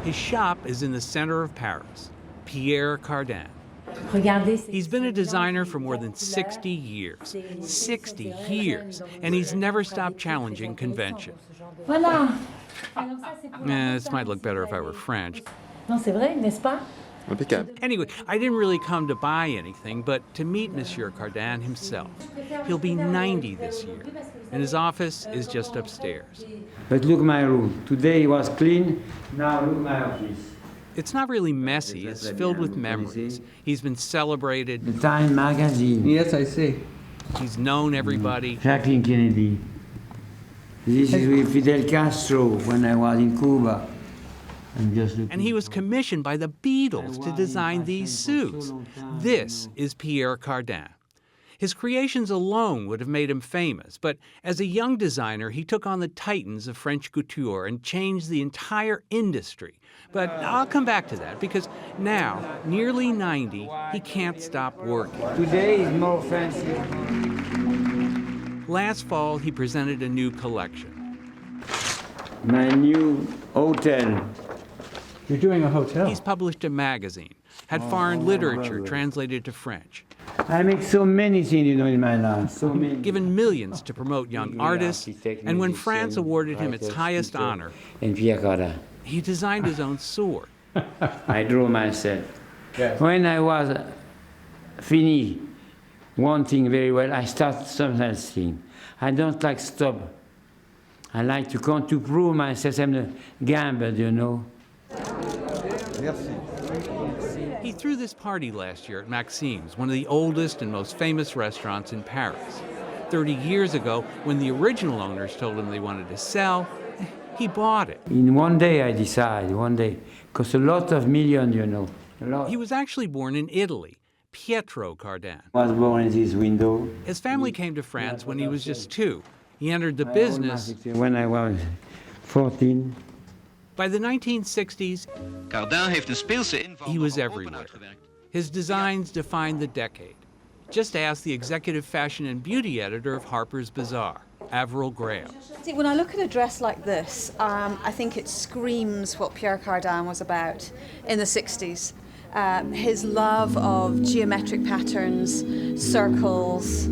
His shop is in the center of Paris, Pierre Cardin. He's been a designer for more than 60 years. 60 years! And he's never stopped challenging convention. This might look better if I were French. Anyway, I didn't really come to buy anything, but to meet Monsieur Cardin himself. He'll be 90 this year, and his office is just upstairs. But look my room. Today it was clean, now look my office. It's not really messy, it's filled with memories. He's been celebrated. The Time magazine. Yes, I see. He's known everybody. Jacqueline Kennedy. This is with Fidel Castro when I was in Cuba. And he was commissioned by the Beatles to design these suits. This is Pierre Cardin. His creations alone would have made him famous, but as a young designer, he took on the titans of French couture and changed the entire industry. But I'll come back to that, because now, nearly 90, he can't stop working. Today is more fancy. Last fall, he presented a new collection. My new hotel. You're doing a hotel? He's published a magazine, had foreign literature translated to French. I make so many things, in my life, so many. Given millions to promote young artists, and when France awarded him its highest honor, and Pierre Cardin. He designed his own sword. I drew myself. Yes. When I was finished one thing very well, I start something else. I don't like stop. I like to come to prove myself. I'm a gambler, He threw this party last year at Maxime's, one of the oldest and most famous restaurants in Paris. 30 years ago, when the original owners told him they wanted to sell, he bought it. In one day I decided, one day. Cost a lot of millions, a lot. He was actually born in Italy, Pietro Cardin. I was born in this window. His family came to France when he was just 2. He entered the business when I was 14. By the 1960s, Cardin heeft een speelse inval he was van Europa everywhere. uitgewerkt. His designs defined the decade. Just ask the executive fashion and beauty editor of Harper's Bazaar, Avril Graham. See, when I look at a dress like this, I think it screams what Pierre Cardin was about in the 60s. His love of geometric patterns, circles,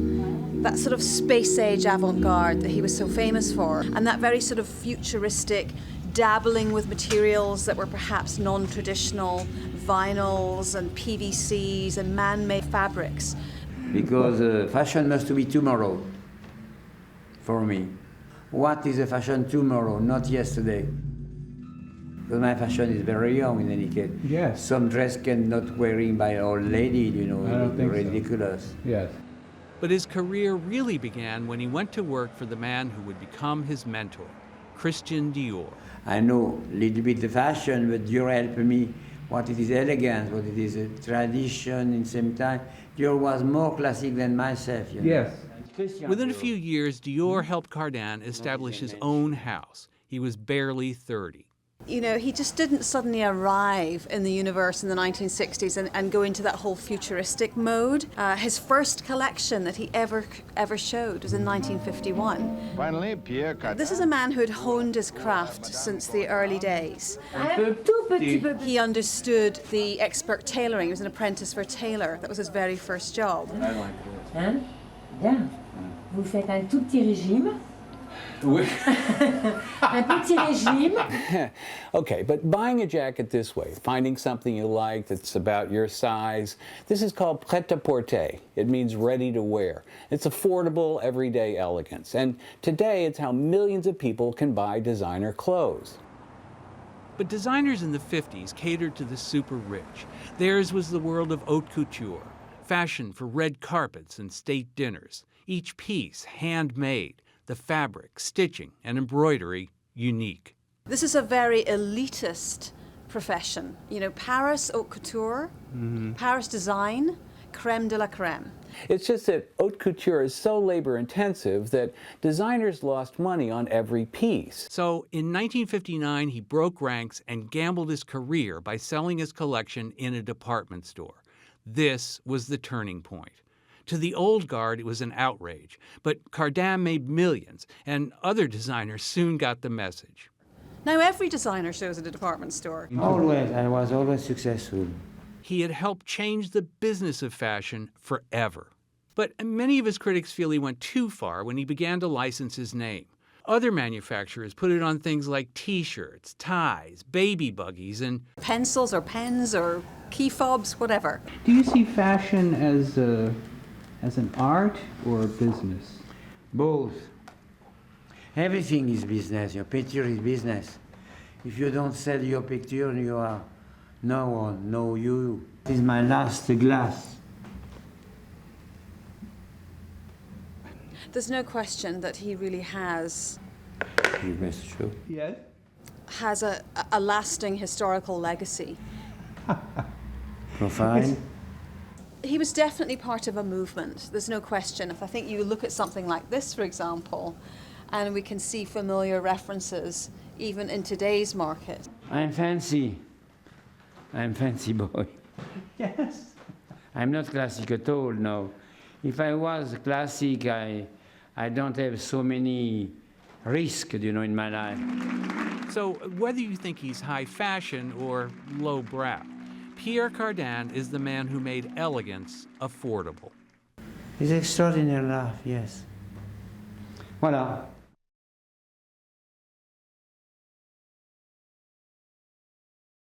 that sort of space-age avant-garde that he was so famous for, and that very sort of futuristic dabbling with materials that were perhaps non-traditional, vinyls and PVCs and man-made fabrics. Because fashion must be tomorrow, for me. What is a fashion tomorrow, not yesterday? Because my fashion is very young in any case. Yes. Some dress cannot wearing by an old lady, I don't think ridiculous. So. Yes. But his career really began when he went to work for the man who would become his mentor, Christian Dior. I know a little bit the fashion, but Dior helped me what it is elegance, what it is a tradition in the same time. Dior was more classic than myself, Yes. Within a few years, Dior helped Cardin establish his own house. He was barely 30. You know, he just didn't suddenly arrive in the universe in the 1960s and go into that whole futuristic mode. His first collection that he ever showed was in 1951. Finally, Pierre Cardin. This is a man who had honed his craft since the early days. He understood the expert tailoring. He was an apprentice for a tailor. That was his very first job. Hein? Bien. Vous faites un tout petit régime. Oui. Un petit régime. Okay, but buying a jacket this way, finding something you like that's about your size, this is called prêt-à-porter. It means ready to wear. It's affordable, everyday elegance. And today, it's how millions of people can buy designer clothes. But designers in the 50s catered to the super rich. Theirs was the world of haute couture, fashion for red carpets and state dinners, each piece handmade, the fabric, stitching, and embroidery unique. This is a very elitist profession. You know, Paris haute couture, Paris design, crème de la crème. It's just that haute couture is so labor-intensive that designers lost money on every piece. So in 1959, he broke ranks and gambled his career by selling his collection in a department store. This was the turning point. To the old guard, it was an outrage, but Cardin made millions, and other designers soon got the message. Now every designer shows at a department store. Always, I was always successful. He had helped change the business of fashion forever. But many of his critics feel he went too far when he began to license his name. Other manufacturers put it on things like T-shirts, ties, baby buggies, and Pencils or pens or key fobs, whatever. Do you see fashion as an art or a business? Both. Everything is business. Your picture is business. If you don't sell your picture, you are no one, no you. This is my last glass. There's no question that he really has You best show. Yes. a lasting historical legacy. Profile. He was definitely part of a movement. There's no question. If I think you look at something like this, for example, and we can see familiar references even in today's market. I'm fancy. I'm fancy boy. Yes. I'm not classic at all, no. If I was classic, I don't have so many risks, in my life. so whether you think he's high fashion or low-brow, Pierre Cardin is the man who made elegance affordable. It's extraordinary life, yes. Voilà.